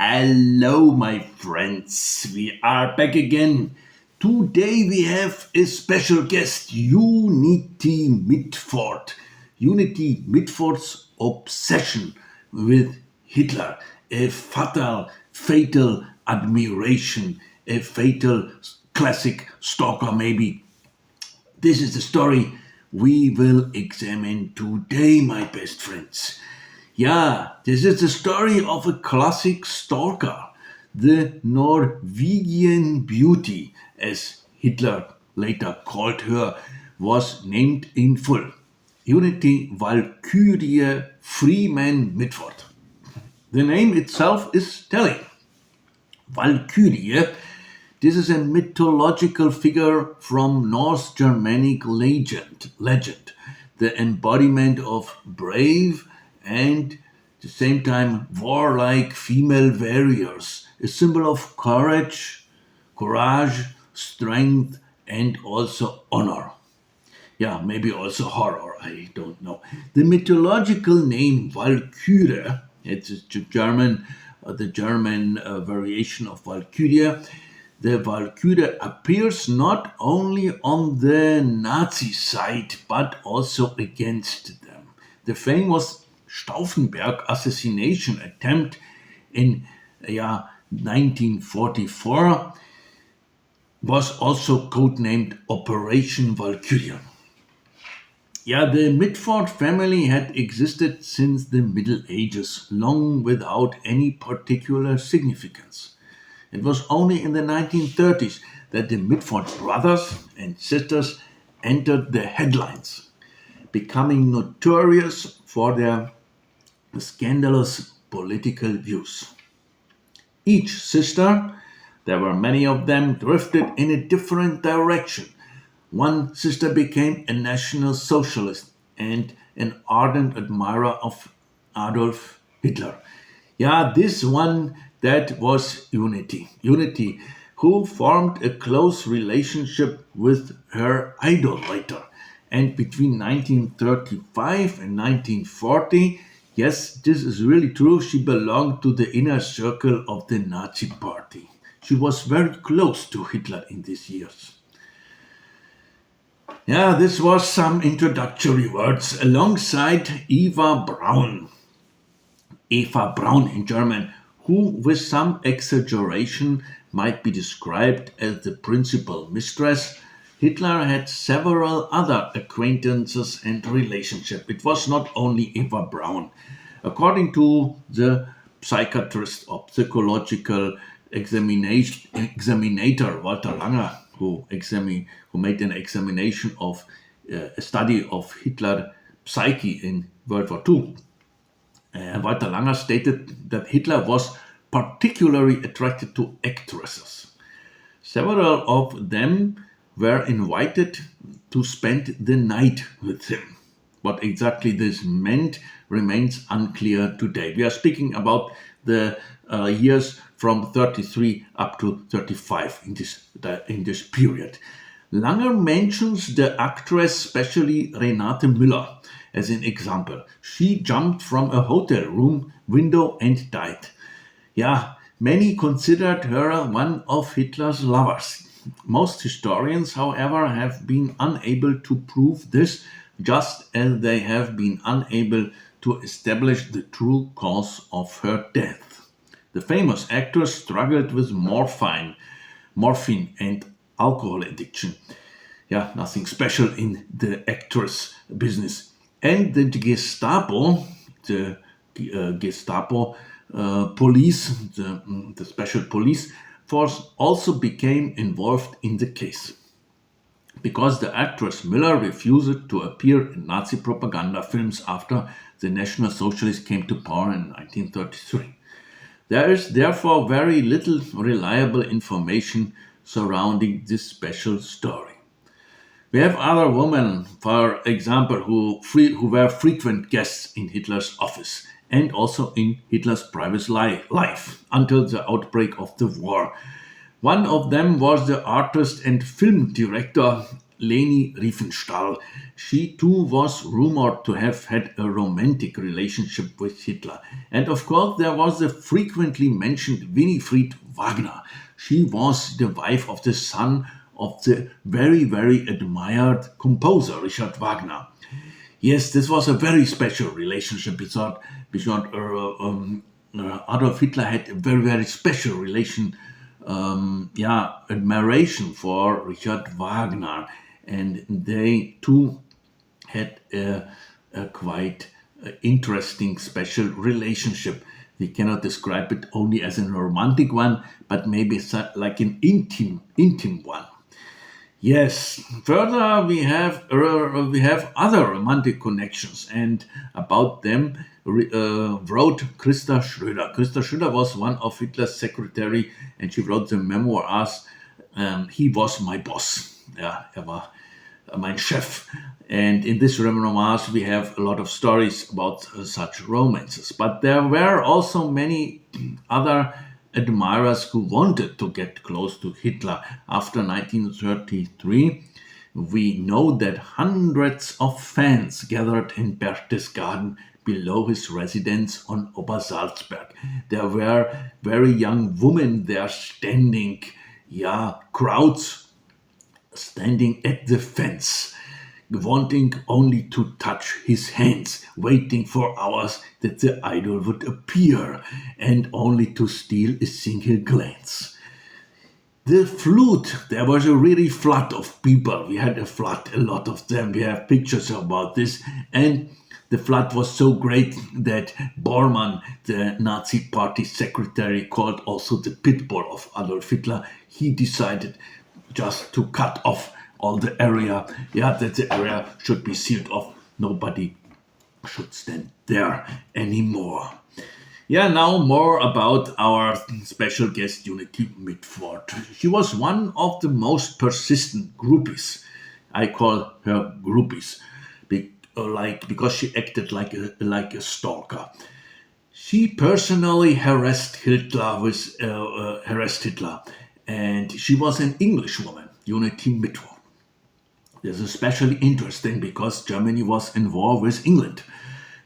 Hello, my friends. We are back again. Today we have a special guest, Unity Mitford. Unity Mitford's obsession with Hitler, a fatal admiration, a fatal classic stalker, maybe. This is the story we will examine today, my best friends. Yeah, this is the story of a classic stalker, the Norwegian beauty, as Hitler later called her, was named in full. Unity Valkyrie Freeman Mitford. The name itself is telling. Valkyrie, this is a mythological figure from Norse Germanic legend, the embodiment of brave and at the same time warlike female warriors, a symbol of courage, strength, and also honor. Yeah, maybe also horror, I don't know. The mythological name Valkyrie, it's a German, the German variation of Valkyria. The Valkyrie appears not only on the Nazi side, but also against them. The famous Stauffenberg assassination attempt in 1944 was also codenamed Operation Valkyrie. Yeah, the Mitford family had existed since the Middle Ages, long without any particular significance. It was only in the 1930s that the Mitford brothers and sisters entered the headlines, becoming notorious for their scandalous political views. Each sister, there were many of them, drifted in a different direction. One sister became a National Socialist and an ardent admirer of Adolf Hitler. Yeah, this one that was Unity. Unity, who formed a close relationship with her idol later. And between 1935 and 1940, yes, this is really true, she belonged to the inner circle of the Nazi Party. She was very close to Hitler in these years. Yeah, this was some introductory words alongside Eva Braun in German, who with some exaggeration might be described as the principal mistress. Hitler had several other acquaintances and relationships. It was not only Eva Braun. According to the psychiatrist or psychological examinator Walter Langer, who made an examination of a study of Hitler psyche in World War II. Walter Langer stated that Hitler was particularly attracted to actresses. Several of them were invited to spend the night with him. What exactly this meant remains unclear today. We are speaking about the years from 33 up to 35 in this period. Langer mentions the actress, especially Renate Müller, as an example. She jumped from a hotel room window and died. Yeah, many considered her one of Hitler's lovers. Most historians, however, have been unable to prove this, just as they have been unable to establish the true cause of her death. The famous actress struggled with morphine and alcohol addiction. Yeah, nothing special in the actress business. And the Gestapo, police, the special police force, also became involved in the case because the actress Müller refused to appear in Nazi propaganda films after the National Socialists came to power in 1933. There is therefore very little reliable information surrounding this special story. We have other women, for example, who were frequent guests in Hitler's office and also in Hitler's private life until the outbreak of the war. One of them was the artist and film director Leni Riefenstahl. She too was rumored to have had a romantic relationship with Hitler. And of course, there was the frequently mentioned Winifred Wagner. She was the wife of the son of the very, very admired composer Richard Wagner. Yes, this was a very special relationship because Adolf Hitler had a very, very special admiration for Richard Wagner, and they too had a quite interesting, special relationship. We cannot describe it only as a romantic one, but maybe like an intim one. Yes. Further, we have other romantic connections, and about them wrote Christa Schröder. Christa Schröder was one of Hitler's secretary, and she wrote the memoirs. He was my boss. Ja, war mein Chef. And in this memoirs, we have a lot of stories about such romances. But there were also many other admirers who wanted to get close to Hitler. After 1933, we know that hundreds of fans gathered in Berchtesgaden below his residence on Obersalzberg. There were very young women there standing, crowds standing at the fence, wanting only to touch his hands, waiting for hours that the idol would appear, and only to steal a single glance. The flute, there was a really flood of people. We had a lot of them. We have pictures about this. And the flood was so great that Bormann, the Nazi party secretary, called also the pitbull of Adolf Hitler. He decided just to cut off all the area, that the area should be sealed off. Nobody should stand there anymore. Now more about our special guest, Unity Mitford. She was one of the most persistent groupies. I call her groupies, because she acted like a stalker. She personally harassed Hitler, and she was an Englishwoman, Unity Mitford. This is especially interesting because Germany was in war with England.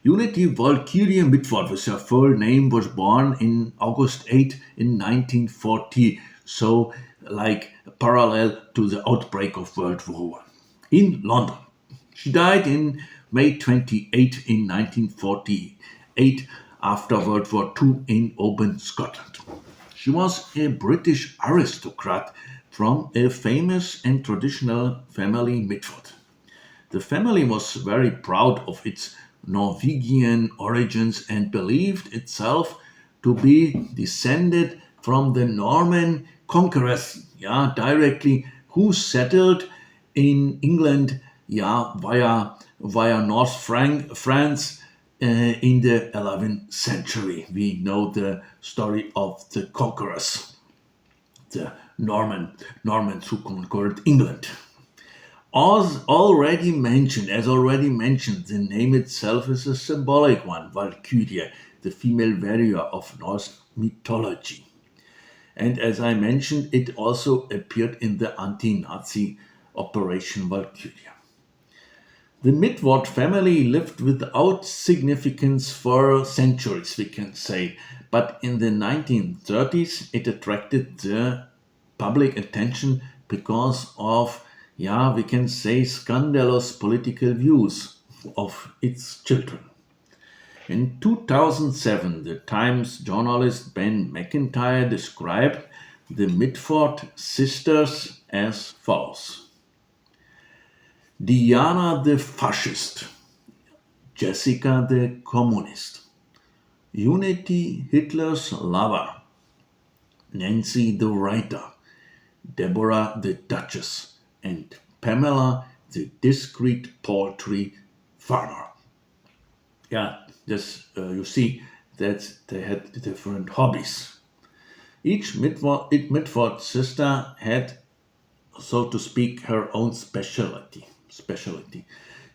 Unity Valkyrie Mitford, with her full name, was born in August 8 in 1940, so like parallel to the outbreak of World War I, in London. She died in May 28 in 1948 after World War II in Oban, Scotland. She was a British aristocrat from a famous and traditional family Mitford. The family was very proud of its Norwegian origins and believed itself to be descended from the Norman conquerors, directly, who settled in England, via North France in the 11th century. We know the story of the conquerors, the Normans who conquered England. As already mentioned, the name itself is a symbolic one, Valkyrie, the female warrior of Norse mythology. And as I mentioned, it also appeared in the anti-Nazi Operation Valkyrie. The Mitford family lived without significance for centuries, we can say, but in the 1930s it attracted the public attention because of, we can say, scandalous political views of its children. In 2007, the Times journalist Ben McIntyre described the Mitford sisters as follows: Diana the fascist, Jessica the communist, Unity Hitler's lover, Nancy the writer, Deborah the duchess, and Pamela the discreet poultry farmer. You see that they had different hobbies. Each Mitford sister had, so to speak, her own specialty.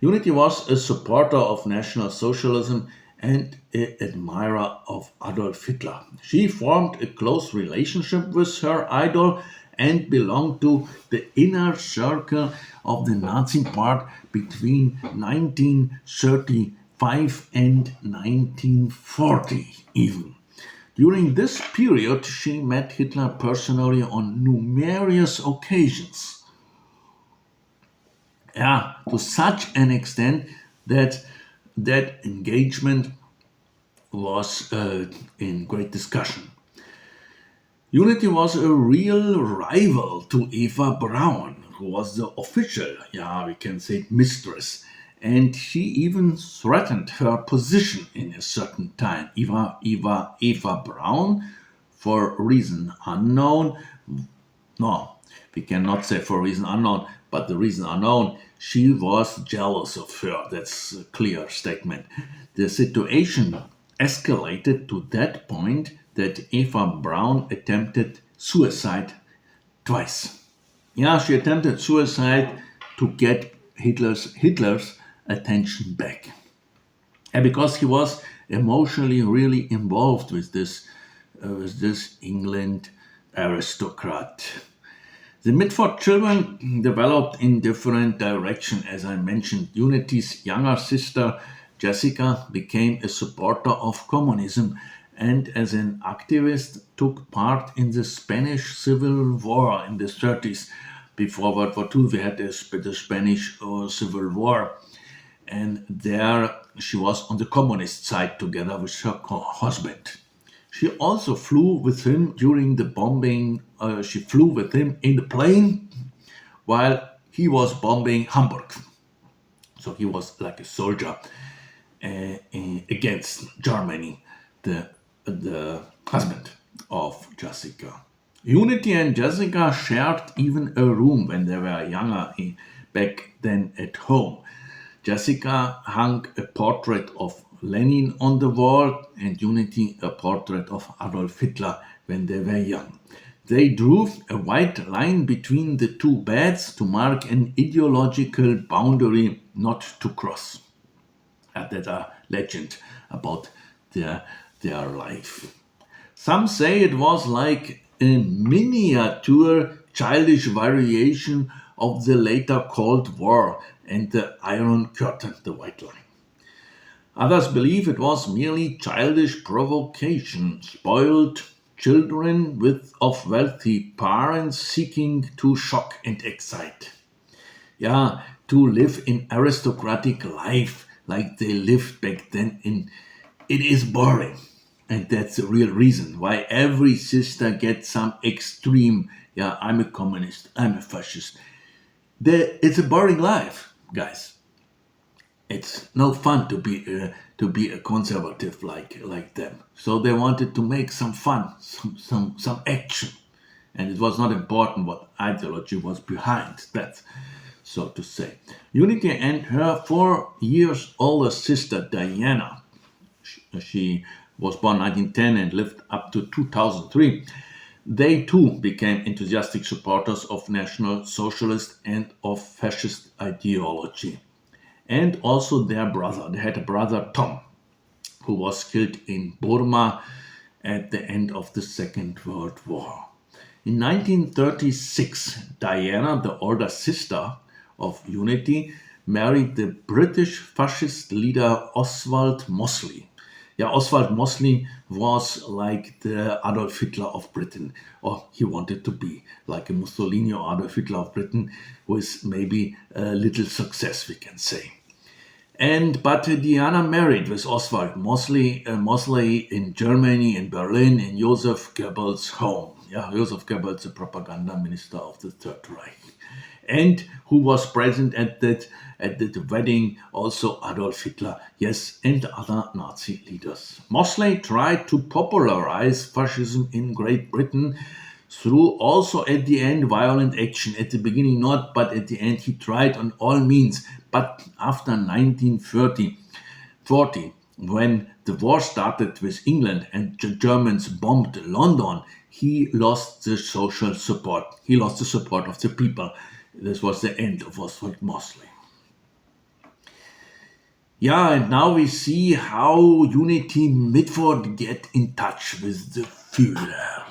Unity was a supporter of National Socialism and an admirer of Adolf Hitler. She formed a close relationship with her idol and belonged to the inner circle of the Nazi part between 1935 and 1940 even. During this period, she met Hitler personally on numerous occasions. Yeah, to such an extent that that engagement was in great discussion. Unity was a real rival to Eva Braun, who was the official, yeah, we can say mistress, and she even threatened her position in a certain time. Eva Braun, for reason unknown, no, we cannot say for reason unknown, but the reason unknown, she was jealous of her. That's a clear statement. The situation escalated to that point that Eva Braun attempted suicide twice. Yeah, she attempted suicide to get Hitler's attention back. And because he was emotionally really involved with this England aristocrat. The Mitford children developed in different directions. As I mentioned, Unity's younger sister, Jessica, became a supporter of communism and as an activist took part in the Spanish Civil War in the 30s. Before World War II, we had the Spanish Civil War. And there she was on the communist side together with her husband. She also flew with him during the bombing. She flew with him in the plane while he was bombing Hamburg. So he was like a soldier against Germany, the husband of Jessica. Unity and Jessica shared even a room when they were younger back then at home. Jessica hung a portrait of Lenin on the wall and Unity a portrait of Adolf Hitler when they were young. They drew a white line between the two beds to mark an ideological boundary not to cross. That's a legend about their life. Some say it was like a miniature childish variation of the later Cold War and the Iron Curtain, the White Line. Others believe it was merely childish provocation, spoiled children of wealthy parents seeking to shock and excite. Yeah, to live in aristocratic life like they lived back then it is boring. And that's the real reason why every sister gets some extreme, yeah, I'm a communist, I'm a fascist. It's a boring life, guys. It's no fun to be a conservative like them. So they wanted to make some fun, some action, and it was not important what ideology was behind that, so to say. Unity and her 4 years older sister Diana, she was born 1910 and lived up to 2003. They too became enthusiastic supporters of National Socialist and of fascist ideology. And also their brother. They had a brother, Tom, who was killed in Burma at the end of the Second World War. In 1936, Diana, the older sister of Unity, married the British fascist leader Oswald Mosley. Yeah, Oswald Mosley was like the Adolf Hitler of Britain, or he wanted to be like a Mussolini or Adolf Hitler of Britain, with maybe a little success, we can say. But Diana married with Oswald Mosley in Germany, in Berlin, in Joseph Goebbels' home. Yeah, Joseph Goebbels, the propaganda minister of the Third Reich, and who was present at that wedding, also Adolf Hitler, yes, and other Nazi leaders. Mosley tried to popularize fascism in Great Britain through also at the end violent action. At the beginning not, but at the end he tried on all means. But after 1940, when the war started with England and the Germans bombed London, he lost the social support. He lost the support of the people. This was the end of Oswald Mosley. Yeah, and now we see how Unity Mitford get in touch with the Führer.